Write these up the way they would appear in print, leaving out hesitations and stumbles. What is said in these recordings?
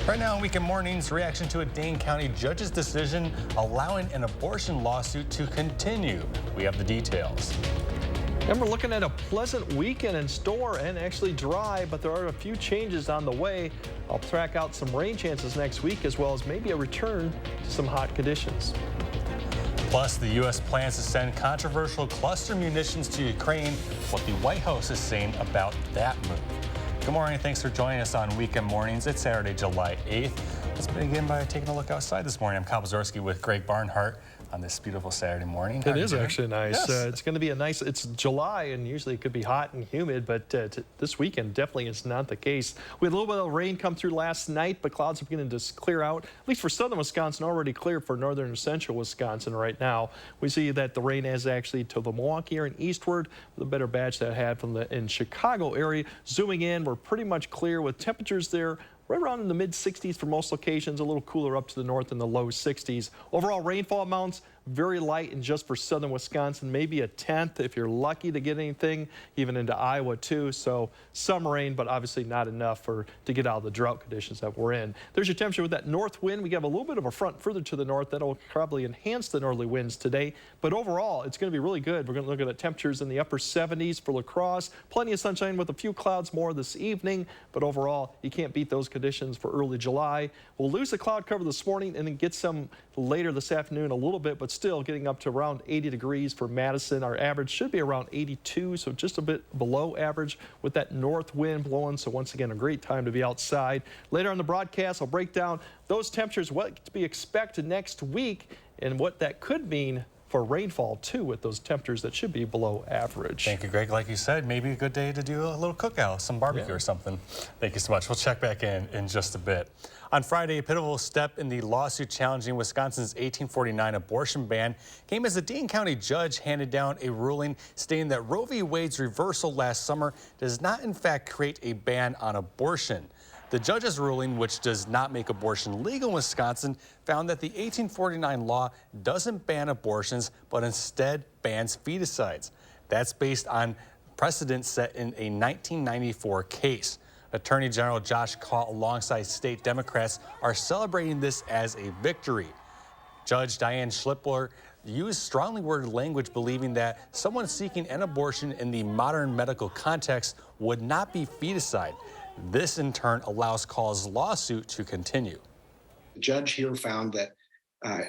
Right now in Weekend Mornings, reaction to a Dane County judge's decision allowing an abortion lawsuit to continue. We have the details. And we're looking at a pleasant weekend in store and actually dry, but there are a few changes on the way. I'll track out some rain chances next week, as well as maybe a return to some hot conditions. Plus, the U.S. plans to send controversial cluster munitions to Ukraine. What the White House is saying about that move. Good morning. Thanks for joining us on Weekend Mornings. It's Saturday, July 8th. Let's begin by taking a look outside this morning. I'm Kyle Bzorski with Greg Barnhart on this beautiful Saturday morning. It is actually nice. Yes. It's going to be it's July, and usually it could be hot and humid, but this weekend definitely is not the case. We had a little bit of rain come through last night, but clouds are beginning to clear out, at least for southern Wisconsin, already clear for northern and central Wisconsin right now. We see that the rain is actually to the Milwaukee area and eastward, with a better batch that I had from in Chicago area. Zooming in, we're pretty much clear with temperatures there right around in the mid-60s for most locations, a little cooler up to the north in the low 60s. Overall rainfall amounts, very light, and just for southern Wisconsin, maybe a tenth if you're lucky to get anything, even into Iowa too. So some rain, but obviously not enough to get out of the drought conditions that we're in. There's your temperature with that north wind. We have a little bit of a front further to the north that'll probably enhance the northerly winds today. But overall, it's going to be really good. We're going to look at the temperatures in the upper 70s for La Crosse. Plenty of sunshine with a few clouds more this evening. But overall, you can't beat those conditions for early July. We'll lose the cloud cover this morning and then get some later this afternoon a little bit, but still getting up to around 80 degrees for Madison. Our average should be around 82, so just a bit below average with that north wind blowing. So once again, a great time to be outside. Later on the broadcast, I'll break down those temperatures, what to be expected next week, and what that could mean for rainfall too, with those temperatures that should be below average. Thank you, Greg. Like you said, maybe a good day to do a little cookout, some barbecue or something. Thank you so much. We'll check back in just a bit. On Friday, a pivotal step in the lawsuit challenging Wisconsin's 1849 abortion ban came as a Dane County judge handed down a ruling stating that Roe v. Wade's reversal last summer does not in fact create a ban on abortion. The judge's ruling, which does not make abortion legal in Wisconsin, found that the 1849 law doesn't ban abortions, but instead bans feticides. That's based on precedent set in a 1994 case. Attorney General Josh Kaul alongside state Democrats are celebrating this as a victory. Judge Diane Schlippler used strongly worded language, believing that someone seeking an abortion in the modern medical context would not be feticide. This, in turn, allows Kaul's lawsuit to continue. The judge here found that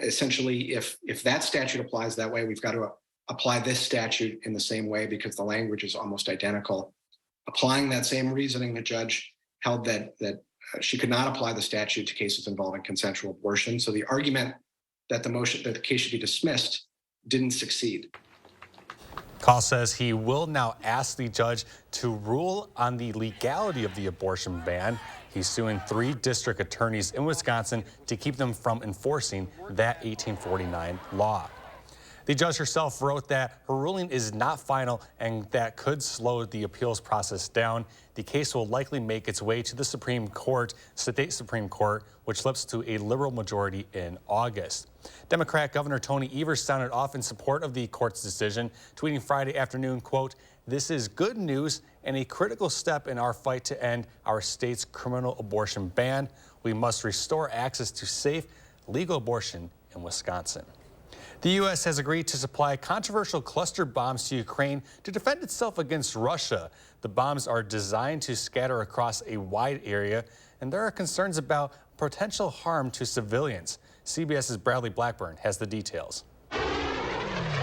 essentially if that statute applies that way, we've got to apply this statute in the same way because the language is almost identical. Applying that same reasoning, the judge held that she could not apply the statute to cases involving consensual abortion. So the argument that the case should be dismissed didn't succeed. Kaul says he will now ask the judge to rule on the legality of the abortion ban. He's suing 3 district attorneys in Wisconsin to keep them from enforcing that 1849 law. The judge herself wrote that her ruling is not final and that could slow the appeals process down. The case will likely make its way to the Supreme Court, state Supreme Court, which flips to a liberal majority in August. Democrat Governor Tony Evers sounded off in support of the court's decision, tweeting Friday afternoon, quote, "This is good news and a critical step in our fight to end our state's criminal abortion ban. We must restore access to safe, legal abortion in Wisconsin." The U.S. has agreed to supply controversial cluster bombs to Ukraine to defend itself against Russia. The bombs are designed to scatter across a wide area, and there are concerns about potential harm to civilians. CBS's Bradley Blackburn has the details.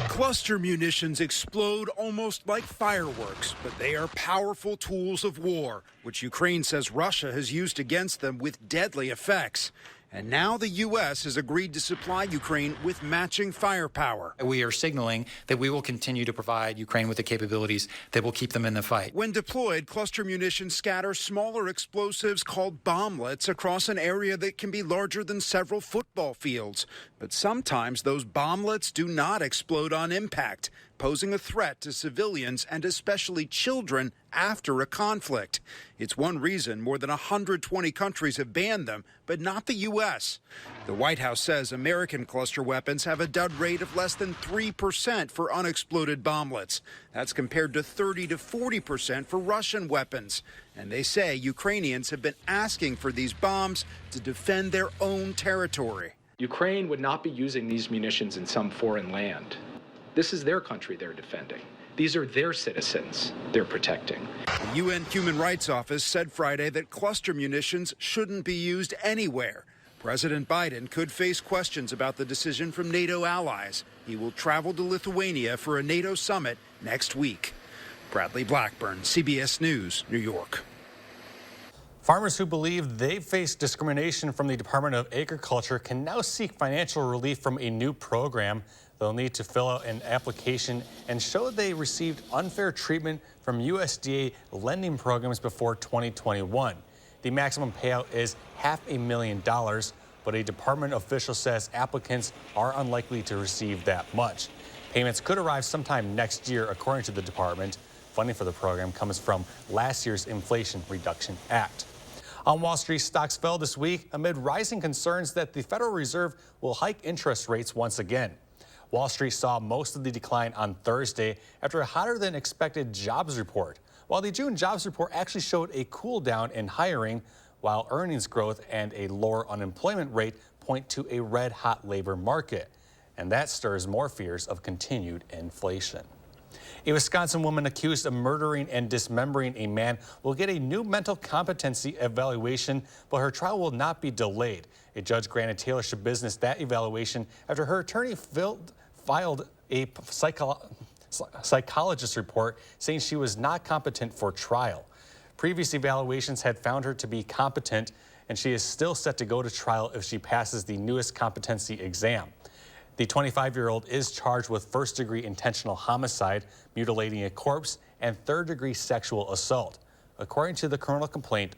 Cluster munitions explode almost like fireworks, but they are powerful tools of war, which Ukraine says Russia has used against them with deadly effects. And now the U.S. has agreed to supply Ukraine with matching firepower. We are signaling that we will continue to provide Ukraine with the capabilities that will keep them in the fight. When deployed, cluster munitions scatter smaller explosives called bomblets across an area that can be larger than several football fields. But sometimes those bomblets do not explode on impact, posing a threat to civilians and especially children after a conflict. It's one reason more than 120 countries have banned them, but not the U.S. The White House says American cluster weapons have a dud rate of less than 3% for unexploded bomblets. That's compared to 30 to 40% for Russian weapons. And they say Ukrainians have been asking for these bombs to defend their own territory. Ukraine would not be using these munitions in some foreign land. This is their country they're defending. These are their citizens they're protecting. The UN Human Rights Office said Friday that cluster munitions shouldn't be used anywhere. President Biden could face questions about the decision from NATO allies. He will travel to Lithuania for a NATO summit next week. Bradley Blackburn, CBS News, New York. Farmers who believe they face discrimination from the Department of Agriculture can now seek financial relief from a new program. They'll need to fill out an application and show they received unfair treatment from USDA lending programs before 2021. The maximum payout is $500,000, but a department official says applicants are unlikely to receive that much. Payments could arrive sometime next year, according to the department. Funding for the program comes from last year's Inflation Reduction Act. On Wall Street, stocks fell this week amid rising concerns that the Federal Reserve will hike interest rates once again. Wall Street saw most of the decline on Thursday after a hotter than expected jobs report, while the June jobs report actually showed a cool down in hiring, while earnings growth and a lower unemployment rate point to a red-hot labor market. And that stirs more fears of continued inflation. A Wisconsin woman accused of murdering and dismembering a man will get a new mental competency evaluation, but her trial will not be delayed. A judge granted Taylorship Business that evaluation after her attorney filed a psychologist report saying she was not competent for trial. Previous evaluations had found her to be competent, and she is still set to go to trial if she passes the newest competency exam. The 25-year-old is charged with first-degree intentional homicide, mutilating a corpse, and third-degree sexual assault. According to the criminal complaint,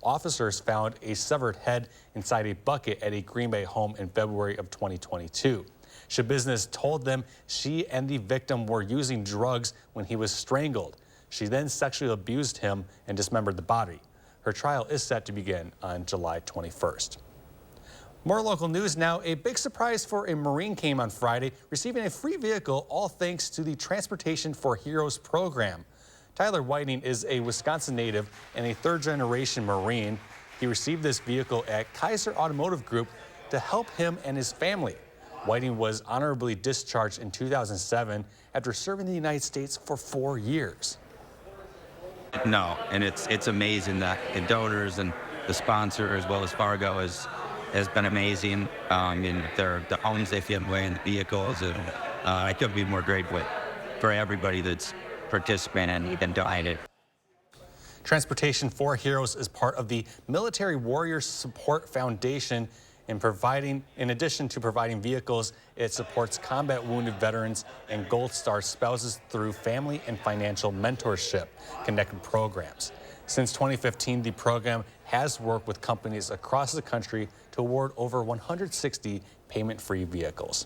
officers found a severed head inside a bucket at a Green Bay home in February of 2022. Business told them she and the victim were using drugs when he was strangled. She then sexually abused him and dismembered the body. Her trial is set to begin on July 21st. More local news now. A big surprise for a Marine came on Friday, receiving a free vehicle, all thanks to the Transportation for Heroes program. Tyler Whiting is a Wisconsin native and a third-generation Marine. He received this vehicle at Kaiser Automotive Group to help him and his family. Whiting was honorably discharged in 2007 after serving the United States for 4 years. No, and it's amazing that the donors and the sponsor, as well as Fargo, has been amazing. The homes they give away in the vehicles, and I couldn't be more grateful for everybody that's participated and donated. Transportation for Heroes is part of the Military Warrior Support Foundation. In addition to providing vehicles, it supports combat wounded veterans and Gold Star spouses through family and financial mentorship connected programs. Since 2015, the program has worked with companies across the country to award over 160 payment-free vehicles.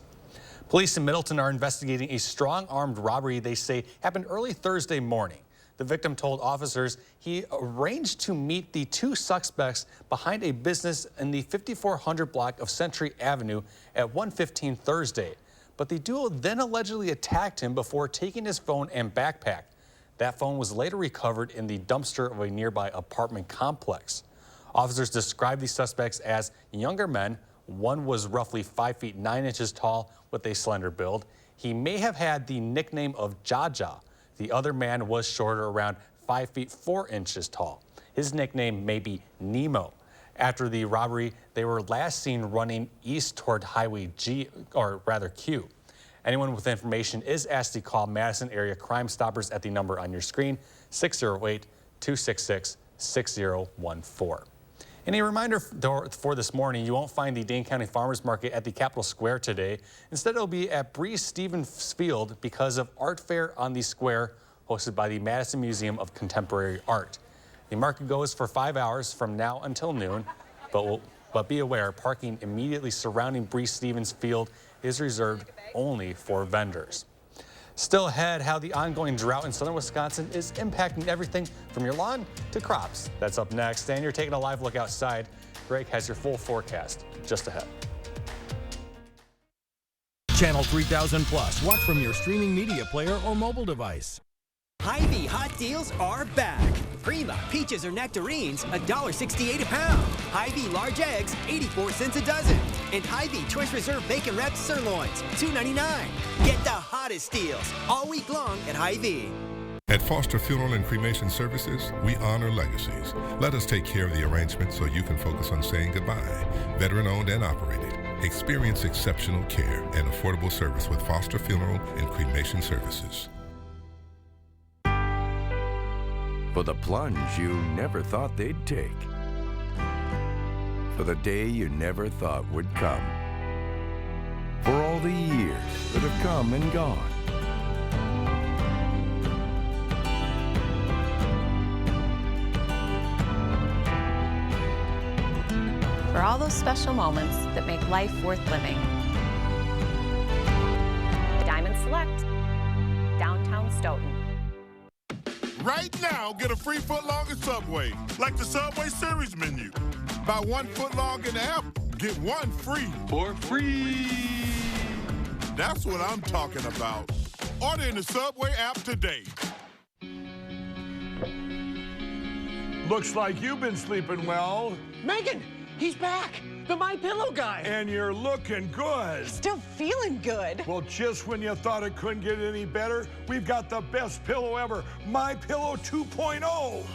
Police in Middleton are investigating a strong-armed robbery they say happened early Thursday morning. The victim told officers he arranged to meet the two suspects behind a business in the 5400 block of Century Avenue at 1:15 Thursday. But the duo then allegedly attacked him before taking his phone and backpack. That phone was later recovered in the dumpster of a nearby apartment complex. Officers described the suspects as younger men. One was roughly 5 feet 9 inches tall with a slender build. He may have had the nickname of Jaja. The other man was shorter, around 5 feet 4 inches tall. His nickname may be Nemo. After the robbery, they were last seen running east toward Highway Q. Anyone with information is asked to call Madison Area Crime Stoppers at the number on your screen, 608-266-6014. And a reminder for this morning, you won't find the Dane County Farmers Market at the Capitol Square today. Instead, it'll be at Breeze Stevens Field because of Art Fair on the Square, hosted by the Madison Museum of Contemporary Art. The market goes for 5 hours from now until noon, but But be aware, parking immediately surrounding Stevens Field is reserved only for vendors. Still ahead, how the ongoing drought in southern Wisconsin is impacting everything from your lawn to crops. That's up next, and you're taking a live look outside. Greg has your full forecast just ahead. Channel 3000 Plus. Watch from your streaming media player or mobile device. Hy-Vee hot deals are back. Prima peaches or nectarines, $1.68 a pound. Hy-Vee large eggs, 84 cents a dozen. And Hy-Vee Choice Reserve Bacon Wrapped Sirloins, $2.99. Get the hottest deals all week long at Hy-Vee. At Foster Funeral and Cremation Services, we honor legacies. Let us take care of the arrangement so you can focus on saying goodbye. Veteran-owned and operated. Experience exceptional care and affordable service with Foster Funeral and Cremation Services. For the plunge you never thought they'd take. For the day you never thought would come. For all the years that have come and gone. For all those special moments that make life worth living. Diamond Select, downtown Stoughton. Right now, get a free footlong at Subway, like the Subway Series menu. Buy one footlong in the app, get one free. For free. That's what I'm talking about. Order in the Subway app today. Looks like you've been sleeping well. Megan, he's back. The MyPillow guy. And you're looking good. Still feeling good. Well, just when you thought it couldn't get any better, we've got the best pillow ever, MyPillow 2.0.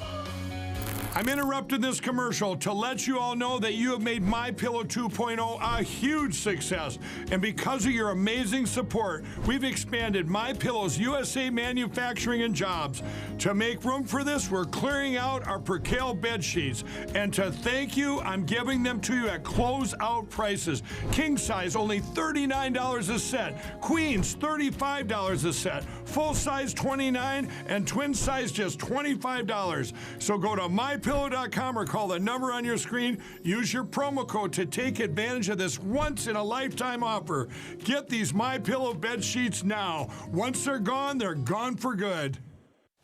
I'm interrupting this commercial to let you all know that you have made MyPillow 2.0 a huge success. And because of your amazing support, we've expanded MyPillow's USA manufacturing and jobs. To make room for this, we're clearing out our Percale bed sheets. And to thank you, I'm giving them to you at closeout prices. King size, only $39 a set. Queens, $35 a set. Full size, $29, and twin size, just $25. So go to MyPillow.com or call the number on your screen. Use your promo code to take advantage of this once-in-a-lifetime offer. Get these MyPillow bed sheets now. Once they're gone for good.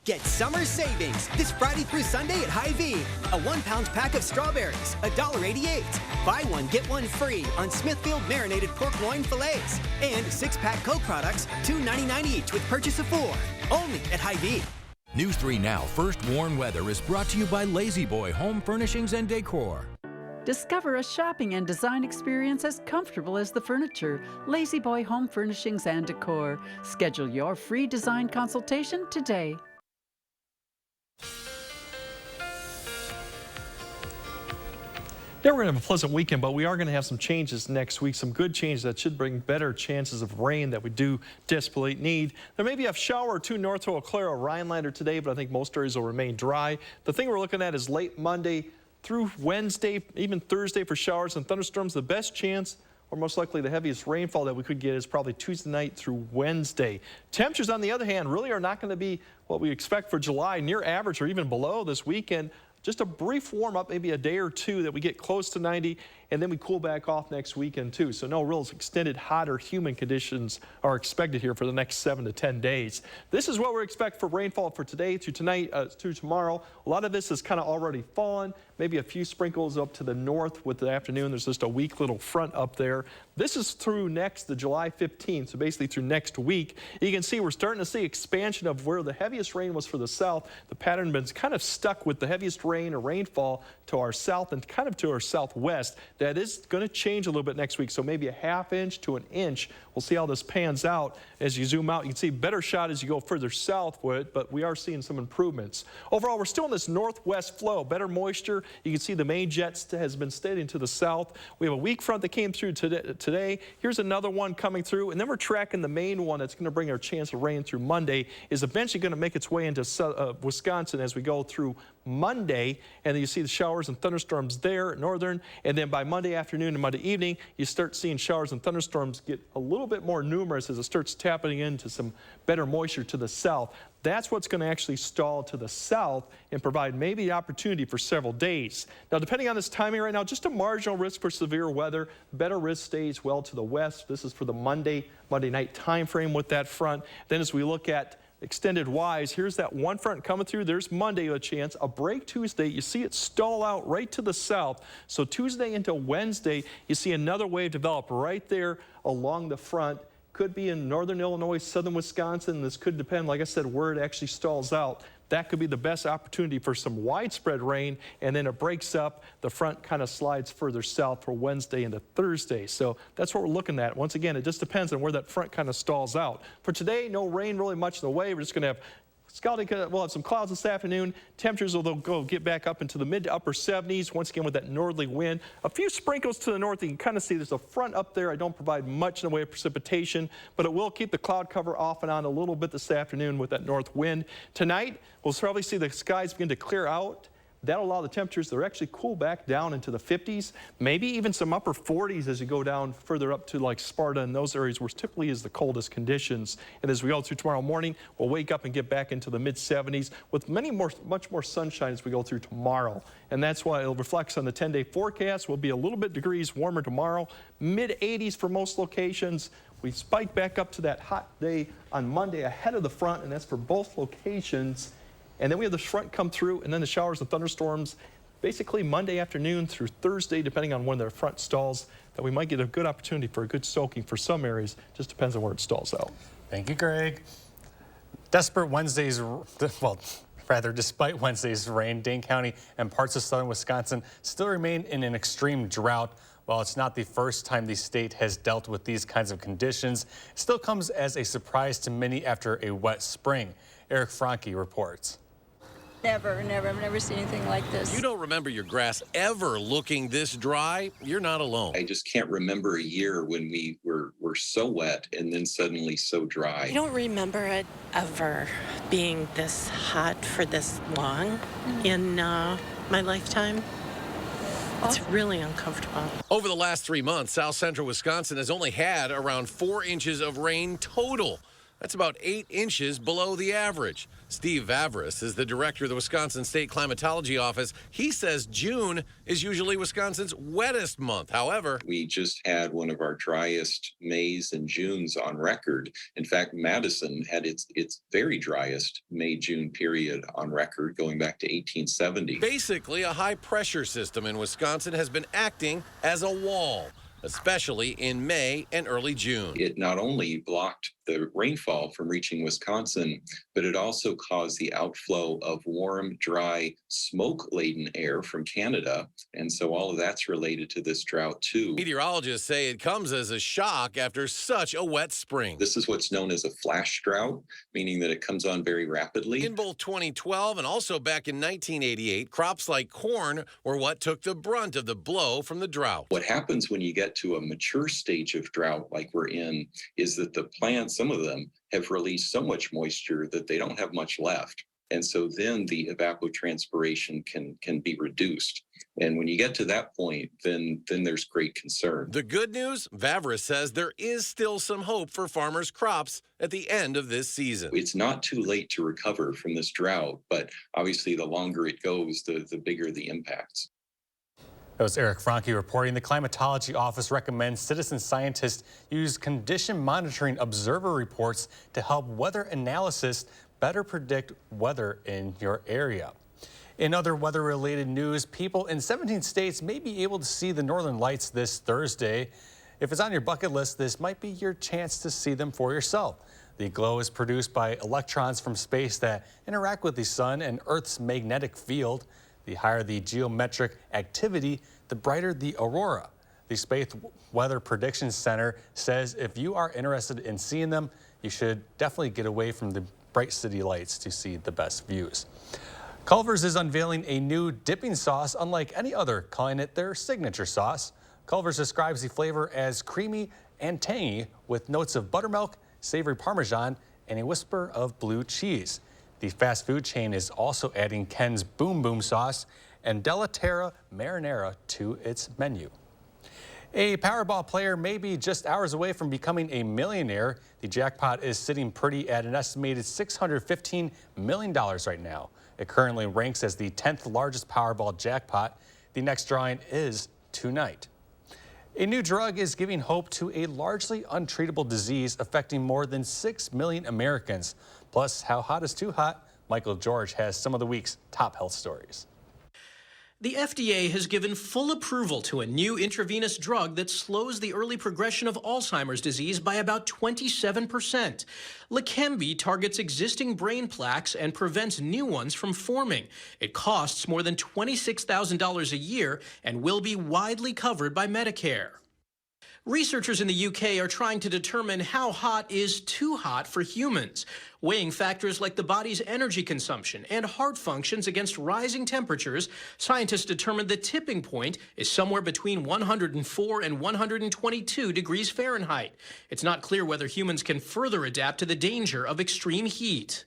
Get summer savings this Friday through Sunday at Hy-Vee. A 1-pound pack of strawberries, $1.88. Buy one, get one free on Smithfield marinated pork loin fillets. And 6-pack Coke products, $2.99 each with purchase of 4. Only at Hy-Vee. News 3 Now First Warn Weather is brought to you by Lazy Boy Home Furnishings and Decor. Discover a shopping and design experience as comfortable as the furniture. Lazy Boy Home Furnishings and Decor. Schedule your free design consultation today. Yeah, we're going to have a pleasant weekend, but we are going to have some changes next week, some good changes that should bring better chances of rain that we do desperately need. There may be a shower or two north to Eau Claire or Rhinelander today, but I think most areas will remain dry. The thing we're looking at is late Monday through Wednesday, even Thursday for showers and thunderstorms. The best chance, or most likely the heaviest rainfall that we could get, is probably Tuesday night through Wednesday. Temperatures, on the other hand, really are not going to be what we expect for July, near average or even below this weekend. Just a brief warm up, maybe a day or two that we get close to 90, and then we cool back off next weekend too. So no real extended hot or humid conditions are expected here for the next 7 to 10 days. This is what we expect for rainfall for today to tonight to tomorrow. A lot of this is kind of already fallen. Maybe a few sprinkles up to the north with the afternoon. There's just a weak little front up there. This is through the July 15th, so basically through next week. You can see we're starting to see expansion of where the heaviest rain was for the south. The pattern has been kind of stuck with the heaviest rain or rainfall to our south and kind of to our southwest. That is going to change a little bit next week, so maybe a ½ inch to an inch. We'll see how this pans out. As you zoom out, you can see a better shot as you go further southward, but we are seeing some improvements. Overall, we're still in this northwest flow, better moisture. You can see the main jet has been steadying to the south. We have a weak front that came through today. Here's another one coming through, and then we're tracking the main one that's going to bring our chance of rain through Monday, is eventually going to make its way into Wisconsin as we go through Monday, and then you see the showers and thunderstorms there, northern, and then by Monday afternoon and Monday evening, you start seeing showers and thunderstorms get a little bit more numerous as it starts tapping into some better moisture to the south. That's what's going to actually stall to the south and provide maybe the opportunity for several days. Now, depending on this timing right now, just a marginal risk for severe weather. Better risk stays well to the west. This is for the Monday night time frame with that front. Then as we look at extended wise, here's that one front coming through. There's Monday a chance. A break Tuesday. You see it stall out right to the south. So Tuesday into Wednesday, you see another wave develop right there along the front. Could be in northern Illinois, southern Wisconsin. This could depend, like I said, where it actually stalls out. That could be the best opportunity for some widespread rain, and then it breaks up. The front kind of slides further south for Wednesday into Thursday. So that's what we're looking at. Once again, it just depends on where that front kind of stalls out. For today, no rain really much in the way. We're just going to have scouting. We'll have some clouds this afternoon. Temperatures will get back up into the mid to upper 70s. Once again with that northerly wind. A few sprinkles to the north. You can kind of see there's a front up there. I don't provide much in the way of precipitation, but it will keep the cloud cover off and on a little bit this afternoon with that north wind. Tonight, we'll probably see the skies begin to clear out. That'll allow the temperatures to actually cool back down into the 50s, maybe even some upper 40s as you go down further up to like Sparta and those areas where typically is the coldest conditions. And as we go through tomorrow morning, we'll wake up and get back into the mid 70s with much more sunshine as we go through tomorrow. And that's why it reflects on the 10-day forecast. We'll be a little bit degrees warmer tomorrow, mid 80s for most locations. We spike back up to that hot day on Monday ahead of the front, and that's for both locations. And then we have the front come through, and then the showers and thunderstorms basically Monday afternoon through Thursday, depending on when their front stalls, that we might get a good opportunity for a good soaking for some areas. Just depends on where it stalls out. Thank you, Greg. Despite Wednesday's rain, Dane County and parts of southern Wisconsin still remain in an extreme drought. While it's not the first time the state has dealt with these kinds of conditions, it still comes as a surprise to many after a wet spring. Eric Franke reports. Never. I've never seen anything like this. You don't remember your grass ever looking this dry? You're not alone. I just can't remember a year when we were so wet and then suddenly so dry. I don't remember it ever being this hot for this long in my lifetime. It's really uncomfortable. Over the last 3 months, South Central Wisconsin has only had around 4 inches of rain total. That's about 8 inches below the average. Steve Vavris is the director of the Wisconsin State Climatology Office. He says June is usually Wisconsin's wettest month. However, we just had one of our driest Mays and Junes on record. In fact, Madison had its very driest May-June period on record going back to 1870. Basically, a high-pressure system in Wisconsin has been acting as a wall, especially in May and early June. It not only blocked the rainfall from reaching Wisconsin, but it also caused the outflow of warm, dry, smoke-laden air from Canada. And so all of that's related to this drought too. Meteorologists say it comes as a shock after such a wet spring. This is what's known as a flash drought, meaning that it comes on very rapidly. In both 2012 and also back in 1988, crops like corn were what took the brunt of the blow from the drought. What happens when you get to a mature stage of drought like we're in is that the plants, some of them, have released so much moisture that they don't have much left. And so then the evapotranspiration can be reduced. And when you get to that point, then there's great concern. The good news, Vavris says there is still some hope for farmers' crops at the end of this season. It's not too late to recover from this drought, but obviously the longer it goes, the bigger the impacts. That was Eric Franke reporting. The Climatology Office recommends citizen scientists use condition monitoring observer reports to help weather analysis better predict weather in your area. In other weather-related news, people in 17 states may be able to see the northern lights this Thursday. If it's on your bucket list, this might be your chance to see them for yourself. The glow is produced by electrons from space that interact with the sun and Earth's magnetic field. The higher the geometric activity, the brighter the aurora. The Space Weather Prediction Center says if you are interested in seeing them, you should definitely get away from the bright city lights to see the best views. Culver's is unveiling a new dipping sauce unlike any other, calling it their signature sauce. Culver's describes the flavor as creamy and tangy with notes of buttermilk, savory Parmesan, and a whisper of blue cheese. The fast food chain is also adding Ken's Boom Boom sauce and Della Terra marinara to its menu. A Powerball player may be just hours away from becoming a millionaire. The jackpot is sitting pretty at an estimated $615 million right now. It currently ranks as the 10th largest Powerball jackpot. The next drawing is tonight. A new drug is giving hope to a largely untreatable disease affecting more than 6 million Americans. Plus, how hot is too hot? Michael George has some of the week's top health stories. The FDA has given full approval to a new intravenous drug that slows the early progression of Alzheimer's disease by about 27%. Leqembi targets existing brain plaques and prevents new ones from forming. It costs more than $26,000 a year and will be widely covered by Medicare. Researchers in the UK are trying to determine how hot is too hot for humans, weighing factors like the body's energy consumption and heart functions against rising temperatures. Scientists determined the tipping point is somewhere between 104 and 122 degrees Fahrenheit. It's not clear whether humans can further adapt to the danger of extreme heat.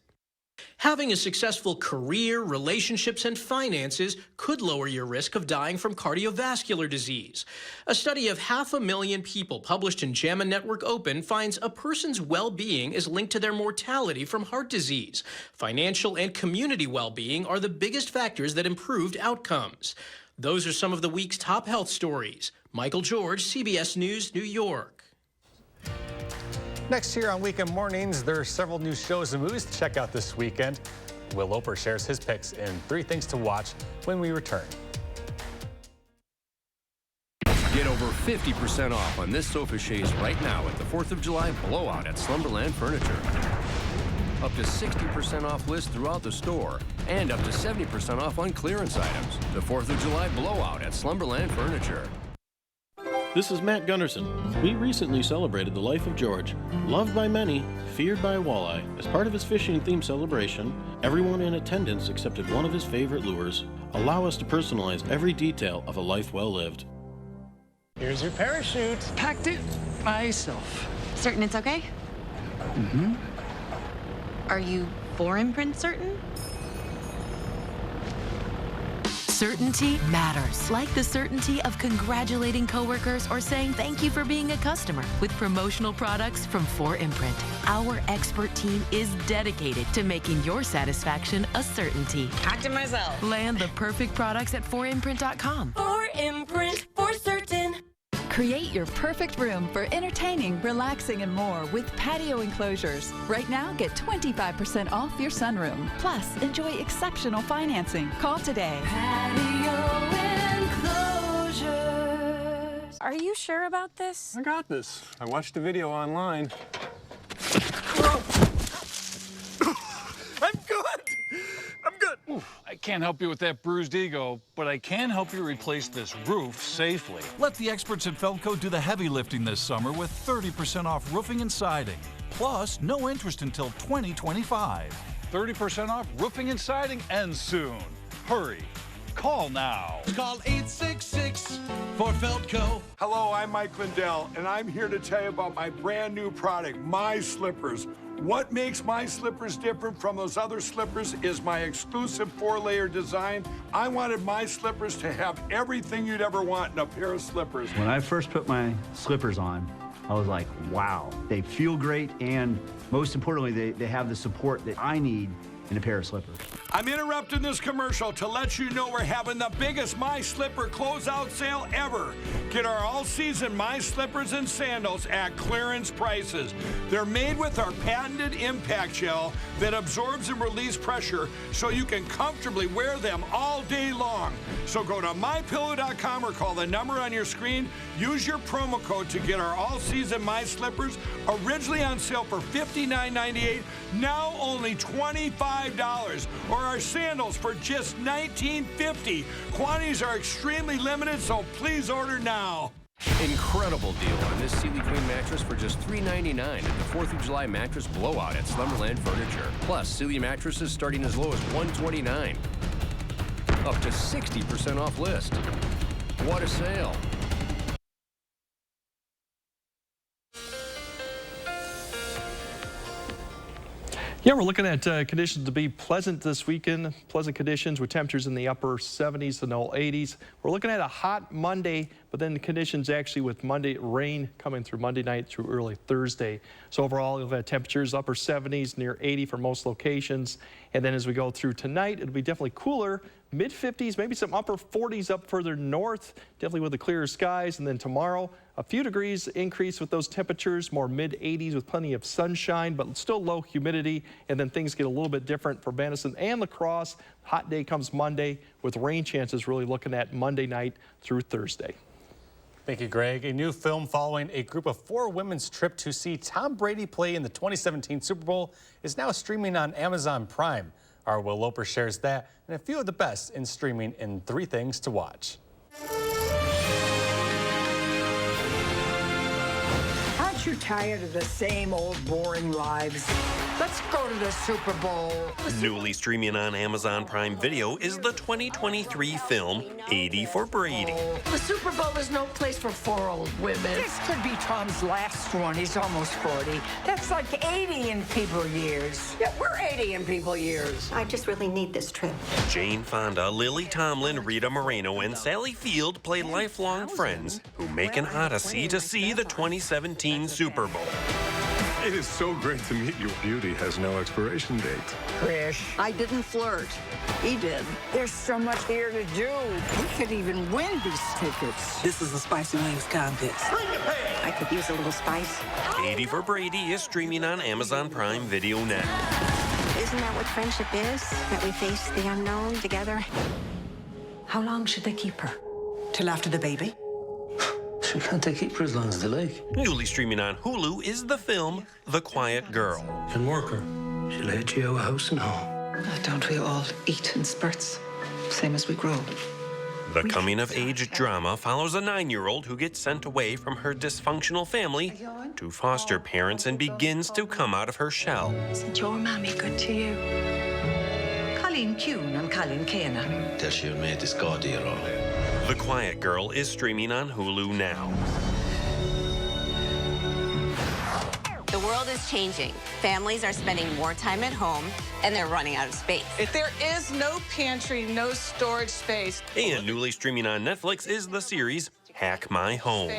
Having a successful career, relationships, and finances could lower your risk of dying from cardiovascular disease. A study of 500,000 people published in JAMA Network Open finds a person's well-being is linked to their mortality from heart disease. Financial and community well-being are the biggest factors that improved outcomes. Those are some of the week's top health stories. Michael George, CBS News, New York. Next here on Weekend Mornings, there are several new shows and movies to check out this weekend. Will Loper shares his picks in 3 things to watch when we return. Get over 50% off on this sofa chaise right now at the 4th of July blowout at Slumberland Furniture. Up to 60% off list throughout the store and up to 70% off on clearance items. The 4th of July blowout at Slumberland Furniture. This is Matt Gunderson. We recently celebrated the life of George, loved by many, feared by walleye. As part of his fishing-themed celebration, everyone in attendance accepted one of his favorite lures. Allow us to personalize every detail of a life well lived. Here's your parachute. Packed it myself. Certain it's okay? Mm-hmm. Are you for imprint certain? Certainty matters, like the certainty of congratulating coworkers or saying thank you for being a customer with promotional products from 4imprint. Our expert team is dedicated to making your satisfaction a certainty. Packed it myself. Land the perfect products at 4imprint.com. 4imprint, for certain. Create your perfect room for entertaining, relaxing, and more with patio enclosures. Right now, get 25% off your sunroom. Plus, enjoy exceptional financing. Call today. Patio enclosures. Are you sure about this? I got this. I watched a video online. I'm good. I'm good. I can't help you with that bruised ego, but I can help you replace this roof safely. Let the experts at Feldco do the heavy lifting this summer with 30% off roofing and siding. Plus, no interest until 2025. 30% off roofing and siding ends soon. Hurry. Call now. Call 866 for Feldco. Hello, I'm Mike Lindell, and I'm here to tell you about my brand new product, My Slippers. What makes my slippers different from those other slippers is my exclusive 4-layer design. I wanted my slippers to have everything you'd ever want in a pair of slippers. When I first put my slippers on, I was like, wow, they feel great, and most importantly, they have the support that I need in a pair of slippers. I'm interrupting this commercial to let you know we're having the biggest My Slipper closeout sale ever. Get our all-season My Slippers and sandals at clearance prices. They're made with our patented impact gel that absorbs and releases pressure so you can comfortably wear them all day long. So go to mypillow.com or call the number on your screen. Use your promo code to get our all-season My Slippers, originally on sale for $59.98, now only $25, or our sandals for just $19.50. Quantities are extremely limited, so please order now. Incredible deal on this Sealy Queen mattress for just $399 at the 4th of July mattress blowout at Slumberland Furniture. Plus, Sealy mattresses starting as low as $129. Up to 60% off list. What a sale. Yeah, we're looking at conditions to be pleasant this weekend. Pleasant conditions with temperatures in the upper 70s to low 80s. We're looking at a hot Monday, but then the conditions actually with Monday rain coming through Monday night through early Thursday. So overall, you'll have temperatures upper 70s, near 80 for most locations. And then as we go through tonight, it'll be definitely cooler. Mid 50s, maybe some upper 40s up further north, definitely with the clearer skies. And then tomorrow, a few degrees increase with those temperatures, more mid 80s with plenty of sunshine, but still low humidity. And then things get a little bit different for Madison and La Crosse. Hot day comes Monday with rain chances really looking at Monday night through Thursday. Thank you, Greg. A new film following a group of 4 women's trip to see Tom Brady play in the 2017 Super Bowl is now streaming on Amazon Prime. Our Will Loper shares that and a few of the best in streaming in 3 things to watch. Aren't you tired of the same old boring lives? Let's go to the Super Bowl. Newly streaming on Amazon Prime Video is the 2023 film 80 for Brady. The Super Bowl is no place for 4 old women. This could be Tom's last one. He's almost 40. That's like 80 in people years. Yeah, we're 80 in people years. I just really need this trip. Jane Fonda, Lily Tomlin, Rita Moreno, and Sally Field play lifelong friends who make an odyssey to see the 2017 Super Bowl. It is so great to meet you. Beauty has no expiration date. Krish, I didn't flirt. He did. There's so much here to do. We could even win these tickets. This is a spicy wings contest. I could use a little spice. 80 for Brady is streaming on Amazon Prime Video now. Isn't that what friendship is? That we face the unknown together? How long should they keep her? Till after the baby? Sure, can't they keep her as long as they like? Newly streaming on Hulu is the film The Quiet Girl. Can work her. She'll let you out of house and home. Don't we all eat in spurts? Same as we grow. The coming-of-age drama follows a 9-year-old who gets sent away from her dysfunctional family to foster parents and begins to come out of her shell. Isn't your mommy good to you? Colleen Kuhn and Colleen Kena. Tell she'll make this gaudy at all. The Quiet Girl is streaming on Hulu now. The world is changing. Families are spending more time at home, and they're running out of space. If there is no pantry, no storage space. And newly streaming on Netflix is the series Hack My Home.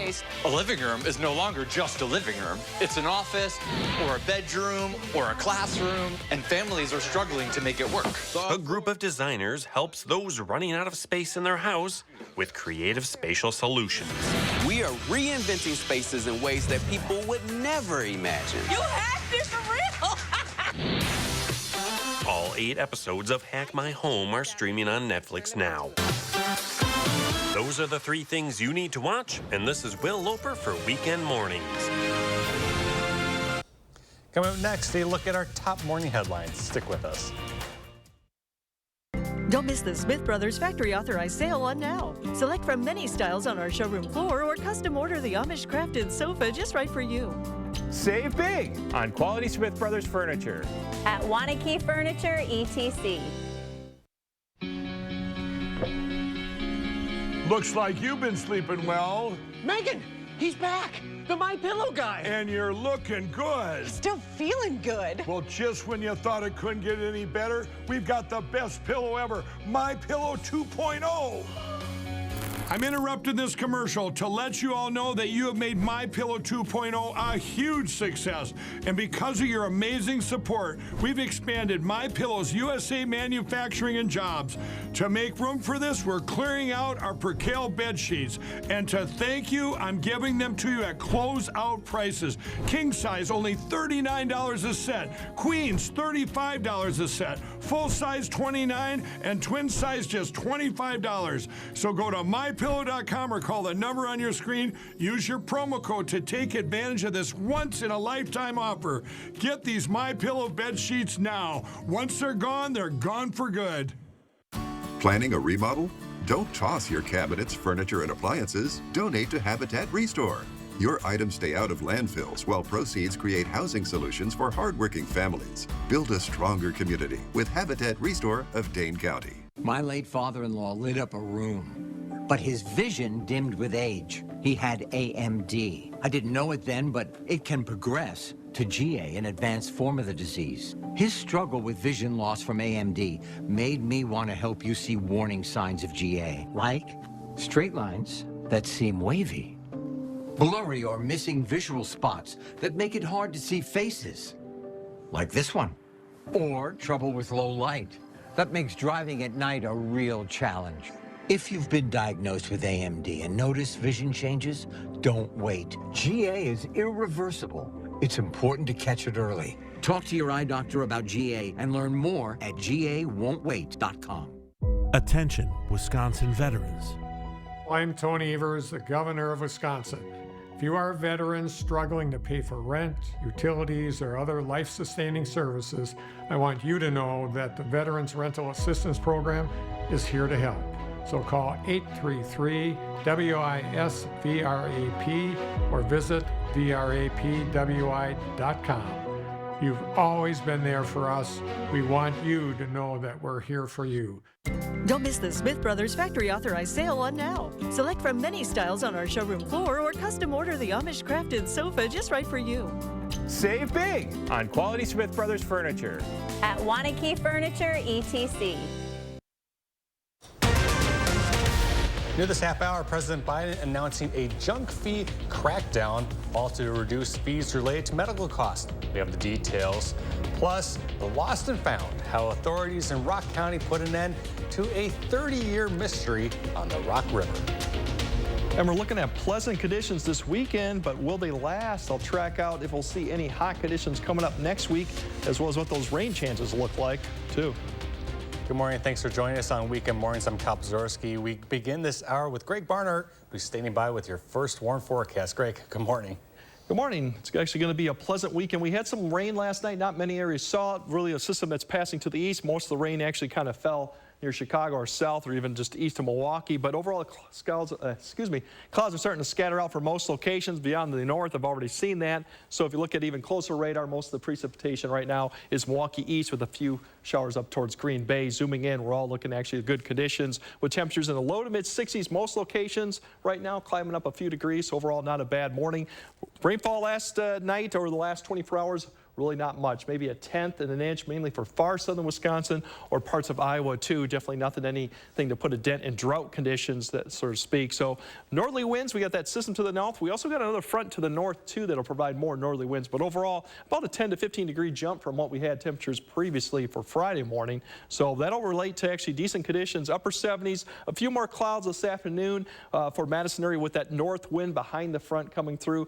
A living room is no longer just a living room. It's an office, or a bedroom, or a classroom, and families are struggling to make it work. A group of designers helps those running out of space in their house with creative spatial solutions. We are reinventing spaces in ways that people would never imagine. You hacked this for real! All 8 episodes of Hack My Home are streaming on Netflix now. Those are the 3 things you need to watch, and this is Will Loper for Weekend Mornings. Coming up next, a look at our top morning headlines. Stick with us. Don't miss the Smith Brothers Factory Authorized Sale on now. Select from many styles on our showroom floor or custom order the Amish crafted sofa just right for you. Save big on quality Smith Brothers furniture. At Wanakee Furniture, ETC. Looks like you've been sleeping well. Megan, he's back. The My Pillow guy. And you're looking good. Still feeling good. Well, just when you thought it couldn't get any better, we've got the best pillow ever, My Pillow 2.0. I'm interrupting this commercial to let you all know that you have made My Pillow 2.0 a huge success. And because of your amazing support, we've expanded My Pillow's USA manufacturing and jobs. To make room for this, we're clearing out our Percale bed sheets. And to thank you, I'm giving them to you at closeout prices. King size, only $39 a set. Queens, $35 a set. Full size, $29, and twin size, just $25. So go to mypillow.com or call the number on your screen. Use your promo code to take advantage of this once-in-a-lifetime offer. Get these MyPillow bed sheets now. Once they're gone for good. Planning a remodel? Don't toss your cabinets, furniture, and appliances. Donate to Habitat Restore. Your items stay out of landfills while proceeds create housing solutions for hardworking families. Build a stronger community with Habitat Restore of Dane County. My late father-in-law lit up a room, but his vision dimmed with age. He had AMD. I didn't know it then, but it can progress to GA, an advanced form of the disease. His struggle with vision loss from AMD made me want to help you see warning signs of GA, like straight lines that seem wavy, blurry or missing visual spots that make it hard to see faces, like this one, or trouble with low light that makes driving at night a real challenge. If you've been diagnosed with AMD and notice vision changes, don't wait. GA is irreversible. It's important to catch it early. Talk to your eye doctor about GA and learn more at GAWon'tWait.com. Attention, Wisconsin veterans. I'm Tony Evers, the governor of Wisconsin. If you are a veteran struggling to pay for rent, utilities, or other life-sustaining services, I want you to know that the Veterans Rental Assistance Program is here to help. So call 833-WISC-VRAP or visit VRAPWI.com. You've always been there for us. We want you to know that we're here for you. Don't miss the Smith Brothers Factory Authorized Sale on now. Select from many styles on our showroom floor or custom order the Amish crafted sofa just right for you. Save big on quality Smith Brothers furniture. At Wanakee Furniture, ETC. Near this half hour, President Biden announcing a junk fee crackdown, all to reduce fees related to medical costs. We have the details. Plus, the lost and found, how authorities in Rock County put an end to a 30-year mystery on the Rock River. And we're looking at pleasant conditions this weekend, but will they last? I'll track out if we'll see any hot conditions coming up next week, as well as what those rain chances look like, too. Good morning. Thanks for joining us on Weekend Mornings. I'm Kyle Pazorski. We begin this hour with Greg Barnard, who's standing by with your first warm forecast. Greg, good morning. Good morning. It's actually going to be a pleasant weekend. We had some rain last night. Not many areas saw it. Really a system that's passing to the east. Most of the rain actually kind of fell near Chicago or south or even just east of Milwaukee. But overall, clouds are starting to scatter out for most locations. Beyond the north, I've already seen that. So if you look at even closer radar, most of the precipitation right now is Milwaukee east with a few showers up towards Green Bay. Zooming in, we're all looking actually at good conditions with temperatures in the low to mid 60s. Most locations right now climbing up a few degrees. So overall, not a bad morning. Rainfall last night over the last 24 hours. Really not much, maybe a tenth and an inch, mainly for far southern Wisconsin or parts of Iowa too. Definitely nothing, anything to put a dent in drought conditions, that sort of speak. So northerly winds, we got that system to the north. We also got another front to the north too that'll provide more northerly winds. But overall, about a 10 to 15 degree jump from what we had temperatures previously for Friday morning. So that'll relate to actually decent conditions, upper 70s, a few more clouds this afternoon for Madison area with that north wind behind the front coming through.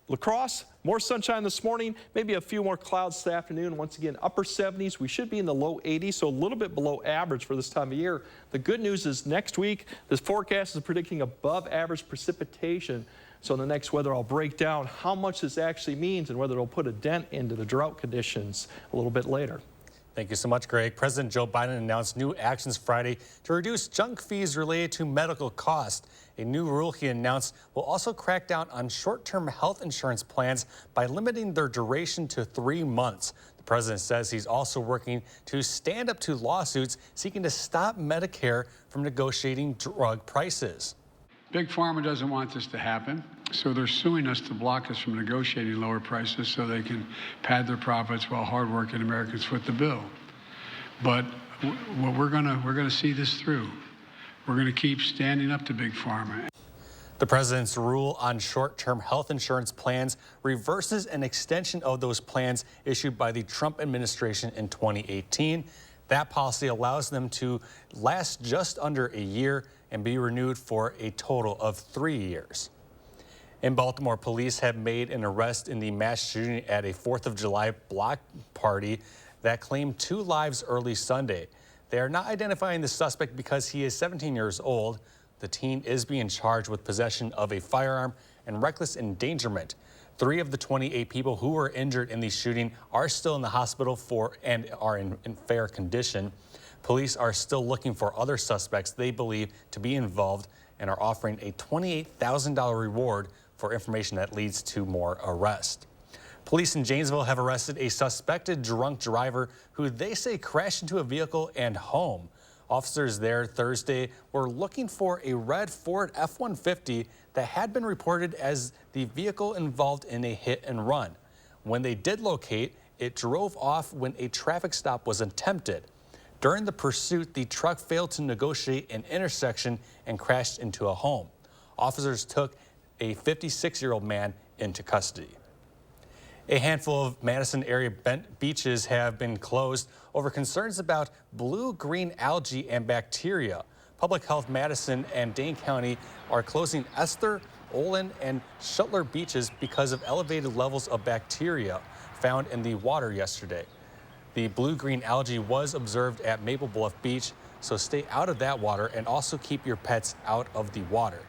La Crosse, more sunshine this morning, maybe a few more clouds this afternoon. Once again, upper 70s. We should be in the low 80s, so a little bit below average for this time of year. The good news is next week, this forecast is predicting above average precipitation. So in the next weather, I'll break down how much this actually means and whether it'll put a dent into the drought conditions a little bit later. Thank you so much, Greg. President Joe Biden announced new actions Friday to reduce junk fees related to medical costs. A new rule he announced will also crack down on short-term health insurance plans by limiting their duration to 3 months. The president says he's also working to stand up to lawsuits seeking to stop Medicare from negotiating drug prices. Big Pharma doesn't want this to happen, so they're suing us to block us from negotiating lower prices so they can pad their profits while hardworking Americans foot the bill. But what we're gonna see this through. We're gonna keep standing up to Big Pharma. The president's rule on short-term health insurance plans reverses an extension of those plans issued by the Trump administration in 2018. That policy allows them to last just under a year and be renewed for a total of 3 years. In Baltimore, police have made an arrest in the mass shooting at a 4th of July block party that claimed 2 lives early Sunday. They are not identifying the suspect because he is 17 years old. The teen is being charged with possession of a firearm and reckless endangerment. 3 of the 28 people who were injured in the shooting are still in the hospital and are in fair condition. Police are still looking for other suspects they believe to be involved and are offering a $28,000 reward for information that leads to more arrests. Police in Janesville have arrested a suspected drunk driver who they say crashed into a vehicle and home. Officers there Thursday were looking for a red Ford F-150 that had been reported as the vehicle involved in a hit and run. When they did locate, it drove off when a traffic stop was attempted. During the pursuit, the truck failed to negotiate an intersection and crashed into a home. Officers took a 56-year-old man into custody. A handful of Madison area beaches have been closed over concerns about blue-green algae and bacteria. Public Health Madison and Dane County are closing Esther, Olin, and Shuttler beaches because of elevated levels of bacteria found in the water yesterday. The blue-green algae was observed at Maple Bluff Beach, so stay out of that water and also keep your pets out of the water.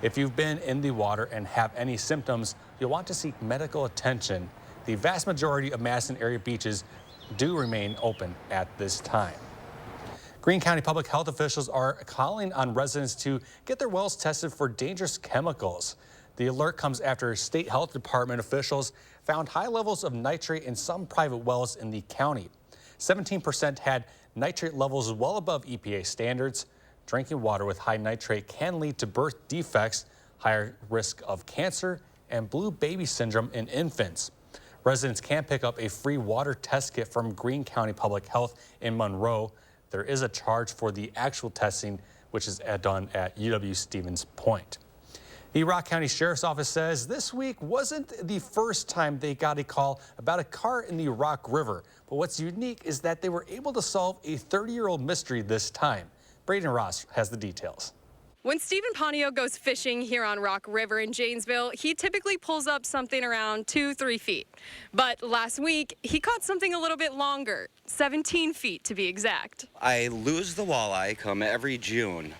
If you've been in the water and have any symptoms, you'll want to seek medical attention. The vast majority of Madison area beaches do remain open at this time. Greene County public health officials are calling on residents to get their wells tested for dangerous chemicals. The alert comes after state health department officials found high levels of nitrate in some private wells in the county. 17% had nitrate levels well above EPA standards. Drinking water with high nitrate can lead to birth defects, higher risk of cancer, and blue baby syndrome in infants. Residents can pick up a free water test kit from Greene County Public Health in Monroe. There is a charge for the actual testing, which is done at UW-Stevens Point. The Rock County Sheriff's Office says this week wasn't the first time they got a call about a car in the Rock River. But what's unique is that they were able to solve a 30-year-old mystery this time. Braden Ross has the details. When Stephen Ponio goes fishing here on Rock River in Janesville, he typically pulls up something around 2-3 feet. But last week, he caught something a little bit longer, 17 feet to be exact. I lose the walleye come every June.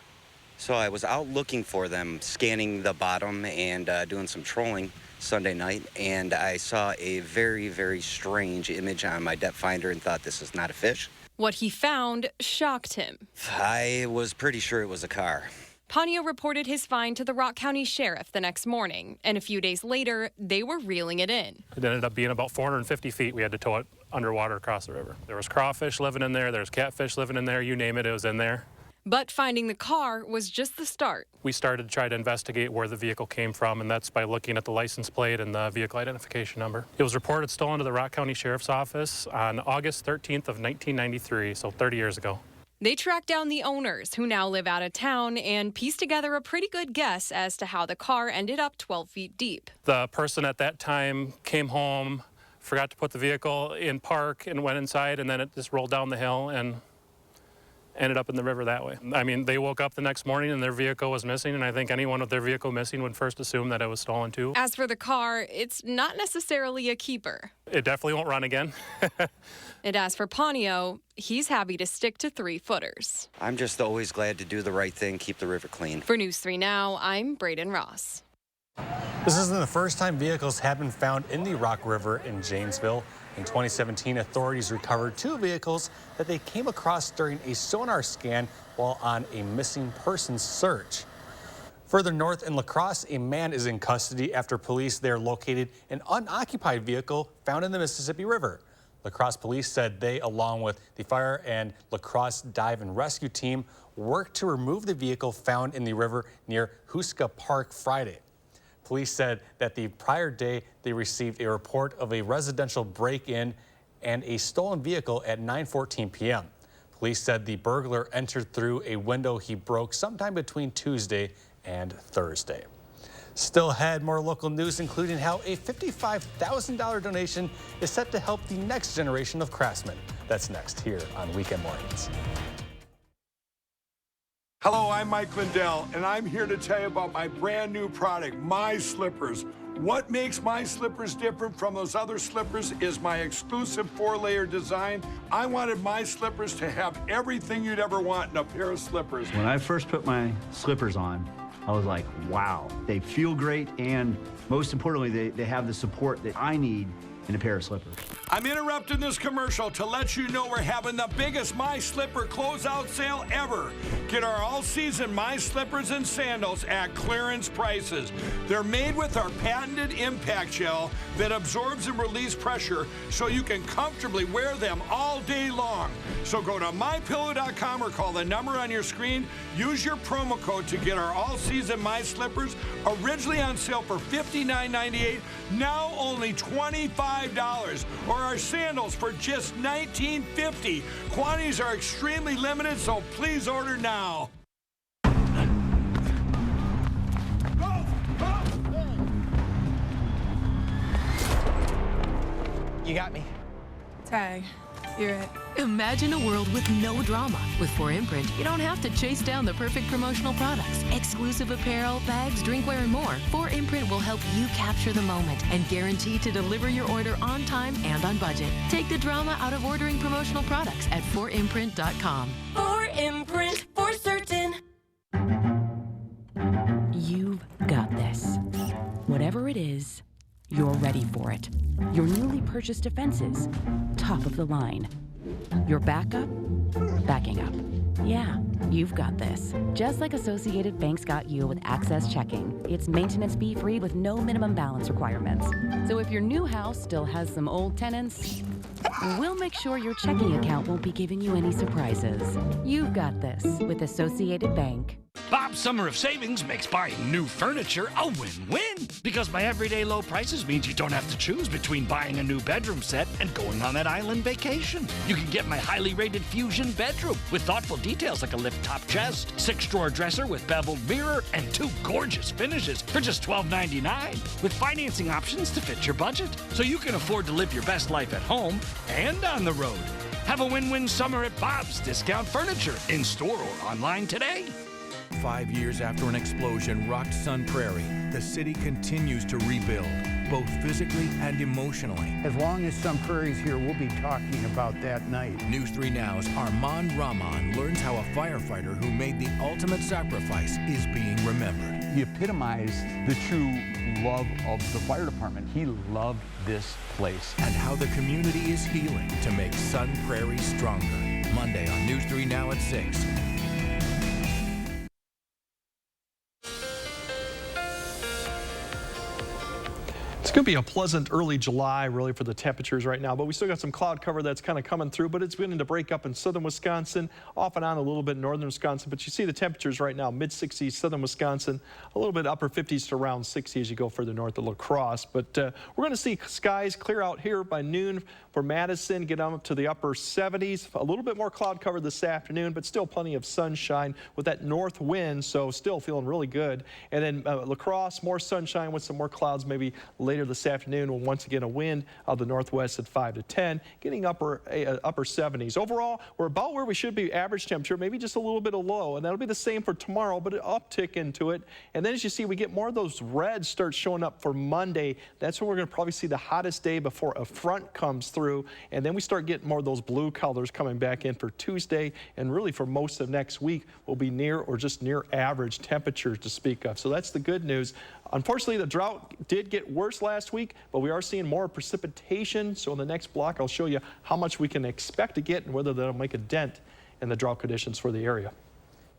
So I was out looking for them, scanning the bottom and doing some trolling Sunday night, and I saw a very, very strange image on my depth finder and thought this is not a fish. What he found shocked him. I was pretty sure it was a car. Ponio reported his find to the Rock County Sheriff the next morning, and a few days later, they were reeling it in. It ended up being about 450 feet. We had to tow it underwater across the river. There was crawfish living in there, there's catfish living in there, you name it, it was in there. But finding the car was just the start. We started to try to investigate where the vehicle came from, and that's by looking at the license plate and the vehicle identification number. It was reported stolen to the Rock County Sheriff's Office on August 13th of 1993, so 30 years ago. They tracked down the owners, who now live out of town, and pieced together a pretty good guess as to how the car ended up 12 feet deep. The person at that time came home, forgot to put the vehicle in park, and went inside, and then it just rolled down the hill and ended up in the river that way. I mean, they woke up the next morning and their vehicle was missing, and I think anyone with their vehicle missing would first assume that it was stolen too. As for the car, it's not necessarily a keeper. It definitely won't run again. And as for Ponio, he's happy to stick to 3-footers. I'm just always glad to do the right thing, keep the river clean. For News 3 Now, I'm Braden Ross. This isn't the first time vehicles have been found in the Rock River in Janesville. In 2017, authorities recovered 2 vehicles that they came across during a sonar scan while on a missing persons search. Further north in La Crosse, a man is in custody after police there located an unoccupied vehicle found in the Mississippi River. La Crosse police said they, along with the fire and La Crosse dive and rescue team, worked to remove the vehicle found in the river near Huska Park Friday. Police said that the prior day they received a report of a residential break-in and a stolen vehicle at 9:14 p.m. Police said the burglar entered through a window he broke sometime between Tuesday and Thursday. Still ahead, more local news, including how a $55,000 donation is set to help the next generation of craftsmen. That's next here on Weekend Mornings. Hello, I'm Mike Lindell, and I'm here to tell you about my brand new product, My Slippers. What makes my slippers different from those other slippers is my exclusive 4-layer design. I wanted my slippers to have everything you'd ever want in a pair of slippers. When I first put my slippers on, I was like, wow, they feel great, and most importantly, they have the support that I need in a pair of slippers. I'm interrupting this commercial to let you know we're having the biggest My Slipper closeout sale ever. Get our all-season My Slippers and sandals at clearance prices. They're made with our patented impact gel that absorbs and releases pressure so you can comfortably wear them all day long. So go to mypillow.com or call the number on your screen. Use your promo code to get our all-season My Slippers, originally on sale for $59.98, now only $25. Or or our sandals for just $19.50. Quantities are extremely limited, so please order now. You got me. Tag, you're it. Imagine a world with no drama. With 4imprint, you don't have to chase down the perfect promotional products. Exclusive apparel, bags, drinkware, and more. 4imprint will help you capture the moment and guarantee to deliver your order on time and on budget. Take the drama out of ordering promotional products at 4imprint.com. 4imprint, for certain. You've got this. Whatever it is, you're ready for it. Your newly purchased defenses, top of the line. Your backup, backing up. Yeah, you've got this. Just like Associated Bank's got you with Access Checking. It's maintenance fee-free with no minimum balance requirements. So if your new house still has some old tenants, we'll make sure your checking account won't be giving you any surprises. You've got this with Associated Bank. Bob's Summer of Savings makes buying new furniture a win-win. Because my everyday low prices means you don't have to choose between buying a new bedroom set and going on that island vacation. You can get my highly rated Fusion bedroom with thoughtful details like a lift top chest, 6-drawer dresser with beveled mirror, and 2 gorgeous finishes for just $12.99. With financing options to fit your budget, so you can afford to live your best life at home and on the road. Have a win-win summer at Bob's Discount Furniture, in store or online today. 5 years after an explosion rocked Sun Prairie, the city continues to rebuild, both physically and emotionally. As long as Sun Prairie's here, we'll be talking about that night. News 3 Now's Armand Rahman learns how a firefighter who made the ultimate sacrifice is being remembered. He epitomized the true love of the fire department. He loved this place. And how the community is healing to make Sun Prairie stronger. Monday on News 3 Now at 6. It's going to be a pleasant early July, really, for the temperatures right now, but we still got some cloud cover that's kind of coming through, but it's beginning to break up in southern Wisconsin, off and on a little bit in northern Wisconsin, but you see the temperatures right now, mid-60s, southern Wisconsin, a little bit upper 50s to around 60 as you go further north of La Crosse, but we're going to see skies clear out here by noon for Madison, get up to the upper 70s, a little bit more cloud cover this afternoon, but still plenty of sunshine with that north wind, so still feeling really good. And then La Crosse, more sunshine with some more clouds maybe later this afternoon. We'll once again a wind out of the northwest at 5 to 10, getting upper 70s. Overall, we're about where we should be average temperature, maybe just a little bit of low, and that'll be the same for tomorrow, but an uptick into it. And then as you see, we get more of those reds start showing up for Monday. That's when we're going to probably see the hottest day before a front comes through, and then we start getting more of those blue colors coming back in for Tuesday, and really for most of next week will be near or just near average temperatures to speak of. So that's the good news. Unfortunately, the drought did get worse last week, but we are seeing more precipitation. So in the next block, I'll show you how much we can expect to get and whether that'll make a dent in the drought conditions for the area.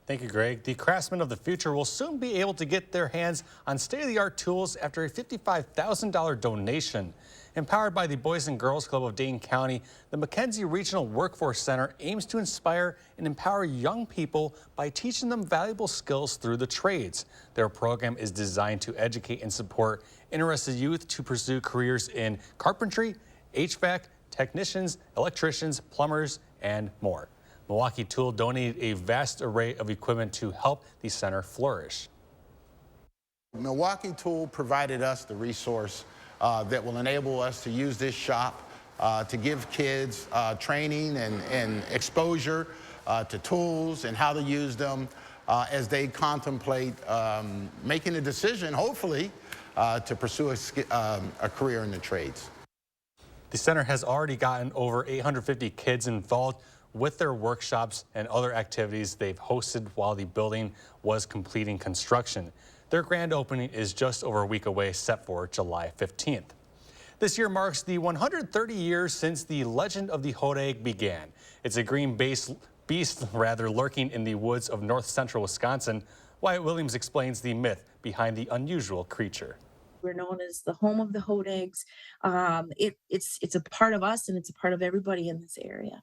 Thank you, Greg. The craftsmen of the future will soon be able to get their hands on state-of-the-art tools after a $55,000 donation. Empowered by the Boys and Girls Club of Dane County, the McKenzie Regional Workforce Center aims to inspire and empower young people by teaching them valuable skills through the trades. Their program is designed to educate and support interested youth to pursue careers in carpentry, HVAC, technicians, electricians, plumbers, and more. Milwaukee Tool donated a vast array of equipment to help the center flourish. Milwaukee Tool provided us the resource that will enable us to use this shop to give kids training and exposure to tools and how to use them as they contemplate making a decision, hopefully, to pursue a career in the trades. The center has already gotten over 850 kids involved with their workshops and other activities they've hosted while the building was completing construction. Their grand opening is just over a week away, set for July 15th. This year marks the 130 years since the legend of the Hodag began. It's a green beast lurking in the woods of north central Wisconsin. Wyatt Williams explains the myth behind the unusual creature. We're known as the home of the Hodags. It's a part of us, and it's a part of everybody in this area.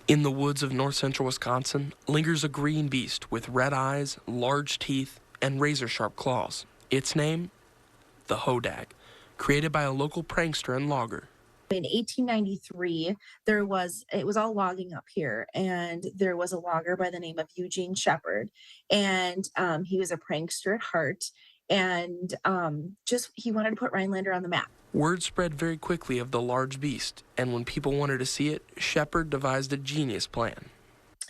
In the woods of north central Wisconsin lingers a green beast with red eyes, large teeth, and razor-sharp claws. Its name? The Hodag, created by a local prankster and logger. In 1893, it was all logging up here, and there was a logger by the name of Eugene Shepard, and he was a prankster at heart, and he wanted to put Rhinelander on the map. Word spread very quickly of the large beast, and when people wanted to see it, Shepard devised a genius plan.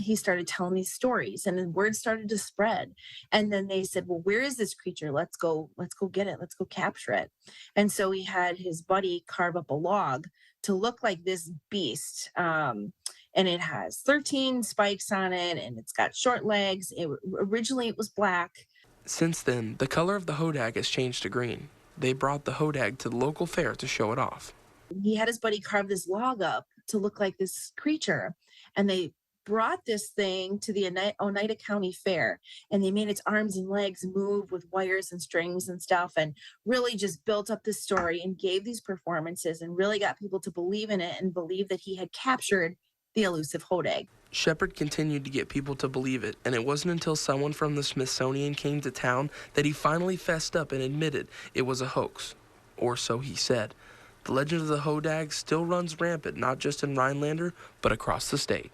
He started telling these stories, and then word started to spread. And then they said, well, where is this creature? Let's go get it. Let's go capture it. And so he had his buddy carve up a log to look like this beast. And it has 13 spikes on it, and it's got short legs. Originally it was black. Since then, the color of the hodag has changed to green. They brought the hodag to the local fair to show it off. He had his buddy carve this log up to look like this creature, and they brought this thing to the Oneida County Fair, and they made its arms and legs move with wires and strings and stuff, and really just built up this story and gave these performances and really got people to believe in it and believe that he had captured the elusive hodag. Shepard continued to get people to believe it, and it wasn't until someone from the Smithsonian came to town that he finally fessed up and admitted it was a hoax, or so he said. The legend of the hodag still runs rampant, not just in Rhinelander, but across the state.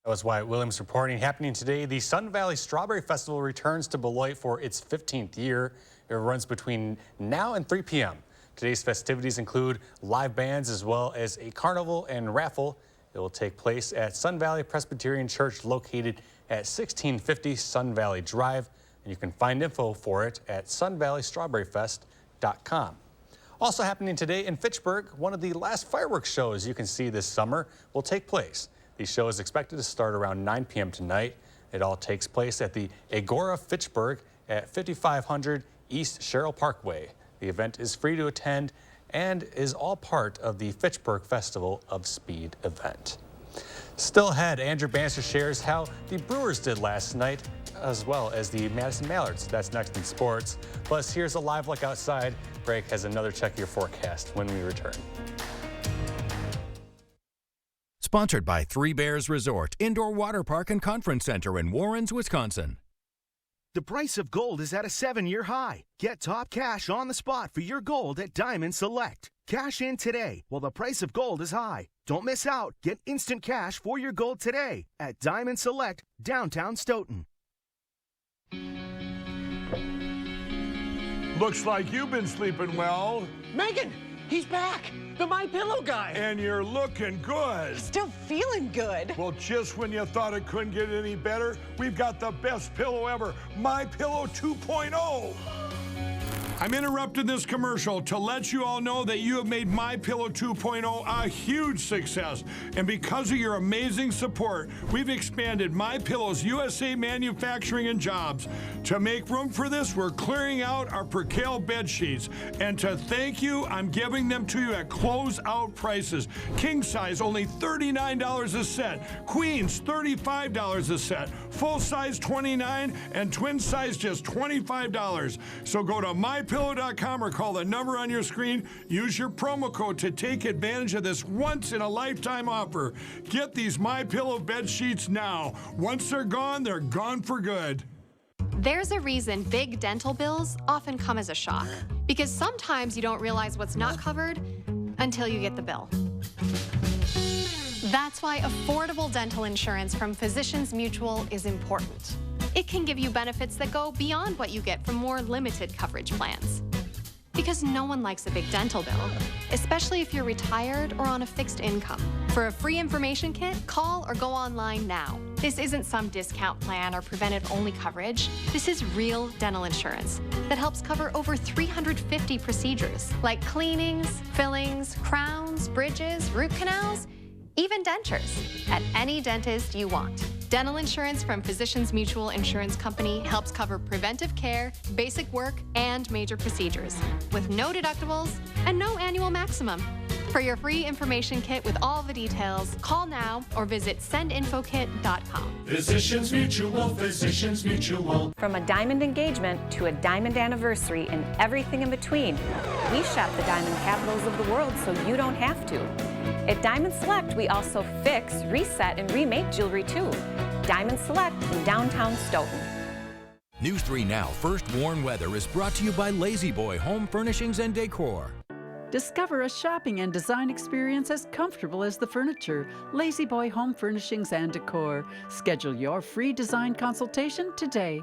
That was Wyatt Williams reporting. Happening today, the Sun Valley Strawberry Festival returns to Beloit for its 15th year. It runs between now and 3 p.m. Today's festivities include live bands as well as a carnival and raffle. It will take place at Sun Valley Presbyterian Church located at 1650 Sun Valley Drive. And you can find info for it at sunvalleystrawberryfest.com. Also happening today in Fitchburg, one of the last fireworks shows you can see this summer will take place. The show is expected to start around 9 p.m. tonight. It all takes place at the Agora Fitchburg at 5500 East Sherrill Parkway. The event is free to attend and is all part of the Fitchburg Festival of Speed event. Still ahead, Andrew Bannister shares how the Brewers did last night, as well as the Madison Mallards. That's next in sports. Plus, here's a live look outside. Greg has another check of your forecast when we return. Sponsored by Three Bears Resort, Indoor Water Park and Conference Center in Warrens, Wisconsin. The price of gold is at a 7-year high. Get top cash on the spot for your gold at Diamond Select. Cash in today while the price of gold is high. Don't miss out. Get instant cash for your gold today at Diamond Select, downtown Stoughton. Looks like you've been sleeping well. Megan, he's back. The MyPillow guy. And you're looking good. Still feeling good. Well, just when you thought it couldn't get any better, we've got the best pillow ever, MyPillow 2.0. I'm interrupting this commercial to let you all know that you have made MyPillow 2.0 a huge success. And because of your amazing support, we've expanded MyPillow's USA manufacturing and jobs. To make room for this, we're clearing out our Percale bed sheets. And to thank you, I'm giving them to you at closeout prices. King size, only $39 a set. Queens, $35 a set. Full size, $29, and twin size, just $25. So go to MyPillow.com or call the number on your screen. Use your promo code to take advantage of this once-in-a-lifetime offer. Get these MyPillow bed sheets now. Once they're gone for good. There's a reason big dental bills often come as a shock, because sometimes you don't realize what's not covered until you get the bill. That's why affordable dental insurance from Physicians Mutual is important. It can give you benefits that go beyond what you get from more limited coverage plans. Because no one likes a big dental bill, especially if you're retired or on a fixed income. For a free information kit, call or go online now. This isn't some discount plan or preventive-only coverage. This is real dental insurance that helps cover over 350 procedures, like cleanings, fillings, crowns, bridges, root canals, even dentures, at any dentist you want. Dental insurance from Physicians Mutual Insurance Company helps cover preventive care, basic work, and major procedures, with no deductibles and no annual maximum. For your free information kit with all the details, call now or visit sendinfokit.com. Physicians Mutual, Physicians Mutual. From a diamond engagement to a diamond anniversary and everything in between, we shop the diamond capitals of the world so you don't have to. At Diamond Select, we also fix, reset, and remake jewelry too. Diamond Select in downtown Stoughton. News 3 Now First Warn Weather is brought to you by Lazy Boy Home Furnishings and Decor. Discover a shopping and design experience as comfortable as the furniture. Lazy Boy Home Furnishings and Decor. Schedule your free design consultation today.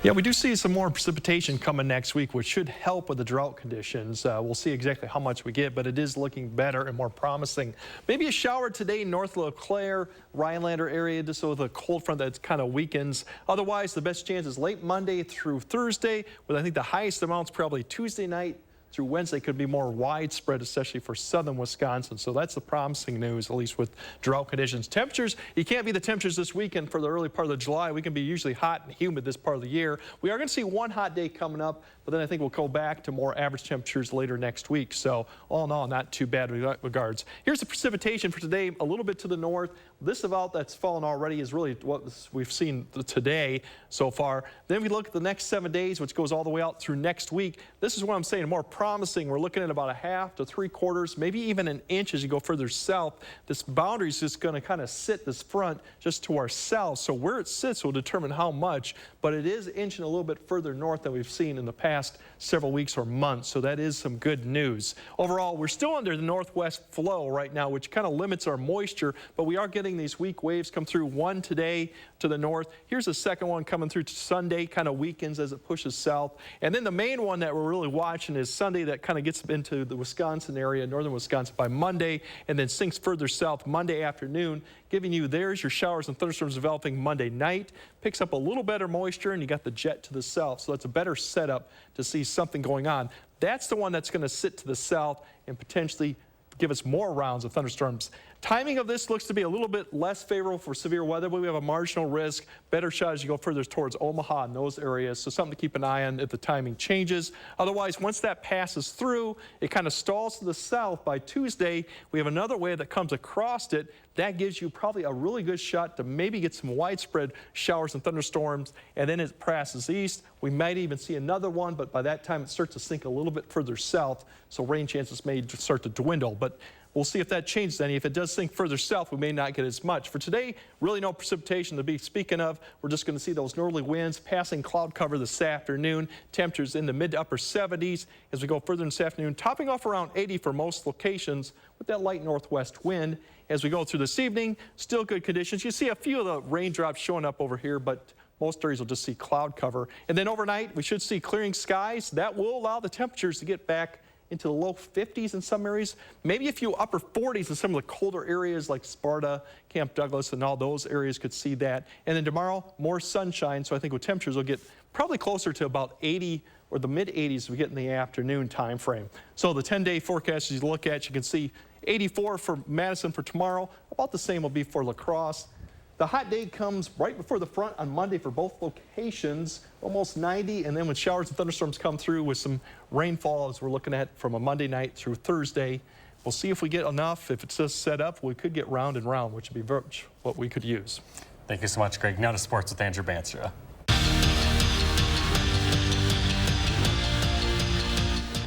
Yeah, we do see some more precipitation coming next week, which should help with the drought conditions. We'll see exactly how much we get, but it is looking better and more promising. Maybe a shower today in North Eau Claire, Rhinelander area, just with a cold front that kind of weakens. Otherwise, the best chance is late Monday through Thursday, with I think the highest amounts probably Tuesday night through Wednesday could be more widespread, especially for southern Wisconsin. So that's the promising news, at least with drought conditions. Temperatures, you can't be the temperatures this weekend for the early part of July. We can be usually hot and humid this part of the year. We are going to see one hot day coming up, but then I think we'll go back to more average temperatures later next week. So all in all, not too bad in that regards. Here's the precipitation for today, a little bit to the north. This amount that's fallen already is really what we've seen today so far. Then we look at the next 7 days, which goes all the way out through next week. This is what I'm saying, more promising. We're looking at about a half to 3/4, maybe even an inch as you go further south. This boundary is just going to kind of sit this front just to our south. So where it sits will determine how much, but it is inching a little bit further north than we've seen in the past several weeks or months. So that is some good news. Overall, we're still under the northwest flow right now, which kind of limits our moisture, but we are getting these weak waves come through. One today to the north. Here's the second one coming through Sunday, kind of weakens as it pushes south. And then the main one that we're really watching is Sunday, that kind of gets into the Wisconsin area, northern Wisconsin by Monday, and then sinks further south Monday afternoon, giving you there's your showers and thunderstorms developing Monday night. Picks up a little better moisture, and you got the jet to the south. So that's a better setup to see something going on. That's the one that's going to sit to the south and potentially give us more rounds of thunderstorms. Timing of this looks to be a little bit less favorable for severe weather, but we have a marginal risk. Better shot as you go further towards Omaha and those areas, so something to keep an eye on if the timing changes. Otherwise, once that passes through, it kind of stalls to the south. By Tuesday, we have another wave that comes across it. That gives you probably a really good shot to maybe get some widespread showers and thunderstorms, and then it passes east. We might even see another one, but by that time it starts to sink a little bit further south, so rain chances may start to dwindle. But we'll see if that changes any. If it does sink further south, we may not get as much. For today, really no precipitation to be speaking of. We're just going to see those northerly winds passing cloud cover this afternoon. Temperatures in the mid to upper 70s as we go further this afternoon, topping off around 80 for most locations with that light northwest wind. As we go through this evening, still good conditions. You see a few of the raindrops showing up over here, but most areas will just see cloud cover. And then overnight, we should see clearing skies. That will allow the temperatures to get back into the low 50s in some areas, maybe a few upper 40s in some of the colder areas like Sparta, Camp Douglas, and all those areas could see that. And then tomorrow, more sunshine, so I think with temperatures will get probably closer to about 80 or the mid-80s as we get in the afternoon time frame. So the 10-day forecast as you look at, you can see 84 for Madison for tomorrow, about the same will be for La Crosse. The hot day comes right before the front on Monday for both locations, almost 90, and then when showers and thunderstorms come through with some rainfall as we're looking at from a Monday night through Thursday. We'll see if we get enough. If it's just set up, we could get round and round, which would be what we could use. Thank you so much, Greg. Now to sports with Andrew Banstra.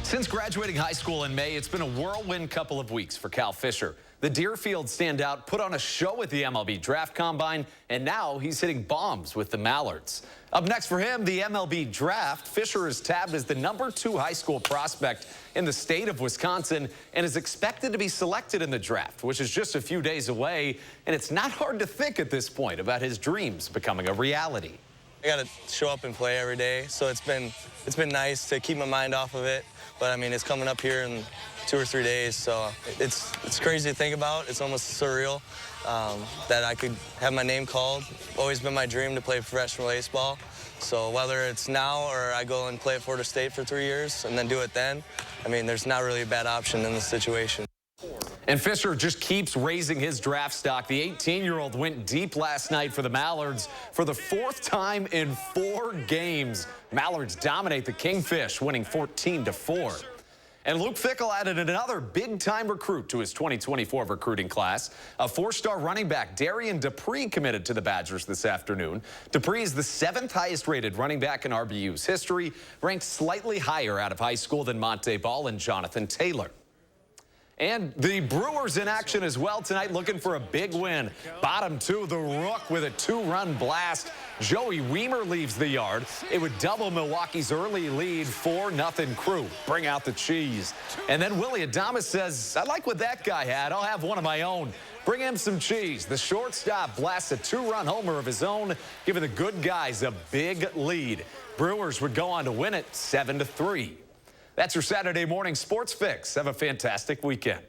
Since graduating high school in May, it's been a whirlwind couple of weeks for Cal Fisher. The Deerfield standout put on a show at the MLB Draft Combine, and now he's hitting bombs with the Mallards. Up next for him, the MLB Draft. Fisher is tabbed as the #2 high school prospect in the state of Wisconsin and is expected to be selected in the draft, which is just a few days away. And it's not hard to think at this point about his dreams becoming a reality. I got to show up and play every day, so it's been nice to keep my mind off of it. But I mean, it's coming up here in 2 or 3 days, so it's crazy to think about. It's almost surreal that I could have my name called. Always been my dream to play professional baseball. So whether it's now or I go and play at Florida State for 3 years and then do it then, I mean, there's not really a bad option in this situation. And Fisher just keeps raising his draft stock. The 18-year-old went deep last night for the Mallards for the 4th time in 4 games. Mallards dominate the Kingfish, winning 14-4. And Luke Fickell added another big-time recruit to his 2024 recruiting class. A 4-star running back, Darian Dupree, committed to the Badgers this afternoon. Dupree is the 7th highest-rated running back in RBU's history, ranked slightly higher out of high school than Monte Ball and Jonathan Taylor. And the Brewers in action as well tonight, looking for a big win. Bottom 2, the Rook with a 2-run blast. Joey Weimer leaves the yard. It would double Milwaukee's early lead, 4-0 Crew. Bring out the cheese. And then Willie Adames says, I like what that guy had. I'll have one of my own. Bring him some cheese. The shortstop blasts a 2-run homer of his own, giving the good guys a big lead. Brewers would go on to win it 7-3. That's your Saturday morning sports fix. Have a fantastic weekend.